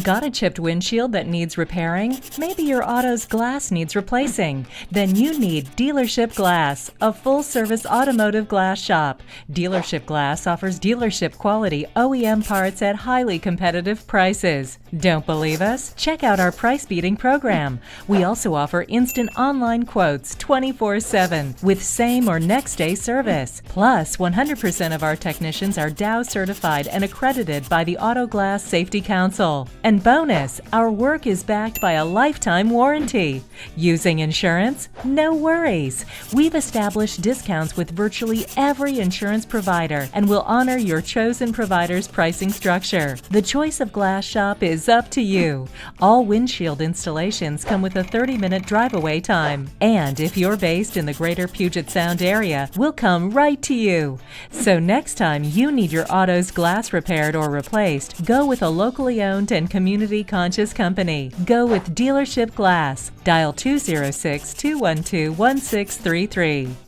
Got a chipped windshield that needs repairing? Maybe your auto's glass needs replacing? Then you need Dealership.Glass, a full-service automotive glass shop. Dealership.Glass offers dealership-quality OEM parts at highly competitive prices. Don't believe us? Check out our price-beating program. We also offer instant online quotes 24/7 with same or next-day service. Plus, 100% of our technicians are Dow certified and accredited by the Auto Glass Safety Council. And bonus, our work is backed by a lifetime warranty. Using insurance? No worries. We've established discounts with virtually every insurance provider and will honor your chosen provider's pricing structure. The choice of glass shop is up to you. All windshield installations come with a 30-minute drive-away time. And if you're based in the greater Puget Sound area, we'll come right to you. So next time you need your auto's glass repaired or replaced, go with a locally owned and community-conscious company. Go with Dealership.Glass. Dial 206-212-1633.